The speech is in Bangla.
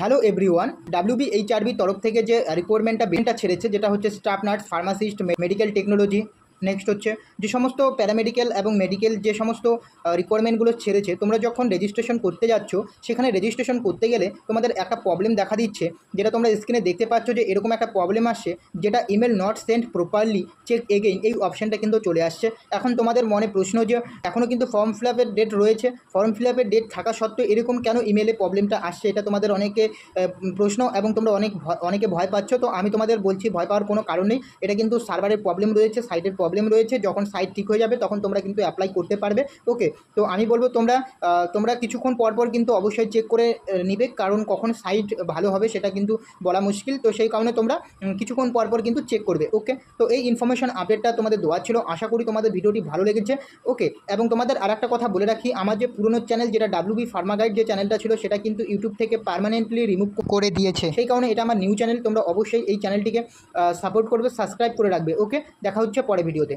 হ্যালো এভরিওয়ান, ডাব্লিউবিএইচআরবি তরফ থেকে যে রিক্রুটমেন্টটা ছেড়েছে, যেটা হচ্ছে staff nurse, pharmacist, medical technology, next হচ্ছে যে সমস্ত প্যারামেডিক্যাল এবং মেডিকেল যে সমস্ত রিকোয়ারমেন্টগুলো ছেড়েছে, তোমরা যখন রেজিস্ট্রেশন করতে যাচ্ছ সেখানে রেজিস্ট্রেশন করতে গেলে তোমাদের একটা প্রবলেম দেখা দিচ্ছে, যেটা তোমরা স্ক্রিনে দেখতে পাচ্ছ যে এরকম একটা প্রবলেম আসছে, যেটা email not send properly, check again, এই অপশানটা কিন্তু চলে আসছে। এখন তোমাদের মনে প্রশ্ন যে এখনও কিন্তু ফর্ম ফিল আপের ডেট রয়েছে, ফর্ম ফিল আপের ডেট থাকা সত্ত্বেও এরকম কেন ইমেলে প্রবলেমটা আসছে, এটা তোমাদের অনেকে প্রশ্ন এবং তোমরা অনেকে ভয় পাচ্ছ। তো আমি তোমাদের বলছি, ভয় পাওয়ার কোনো কারণ নেই। এটা কিন্তু সার্ভারের প্রবলেম রয়েছে, সাইটের প্রবলেম রয়েছে। যখন সাইট ঠিক হয়ে যাবে তখন তোমরা কিন্তু অ্যাপ্লাই করতে পারবে। ওকে, তো আমি বলবো তোমরা কিছুক্ষণ পরপর কিন্তু অবশ্যই চেক করে নিবে, কারণ কখন সাইট ভালো হবে সেটা কিন্তু বলা মুশকিল। তো সেই কারণে তোমরা কিছুক্ষণ পরপর কিন্তু চেক করবে। ওকে, তো এই ইনফরমেশন আপডেটটা তোমাদের দেওয়া ছিল। আশা করি তোমাদের ভিডিওটি ভালো লেগেছে। ওকে, এবং তোমাদের আর একটা কথা বলে রাখি, আমার যে পুরনো চ্যানেল, যেটা ডাব্লিউবি ফার্মা গাইড যে চ্যানেলটা ছিল, সেটা কিন্তু ইউটিউব থেকে পার্মানেন্টলি রিমুভ করে দিয়েছে। সেই কারণে এটা আমার নিউ চ্যানেল, তোমরা অবশ্যই এই চ্যানেলটিকে সাপোর্ট করবে, সাবস্ক্রাইব করে রাখবে। ওকে, দেখা হচ্ছে পরে ভিডিওতে।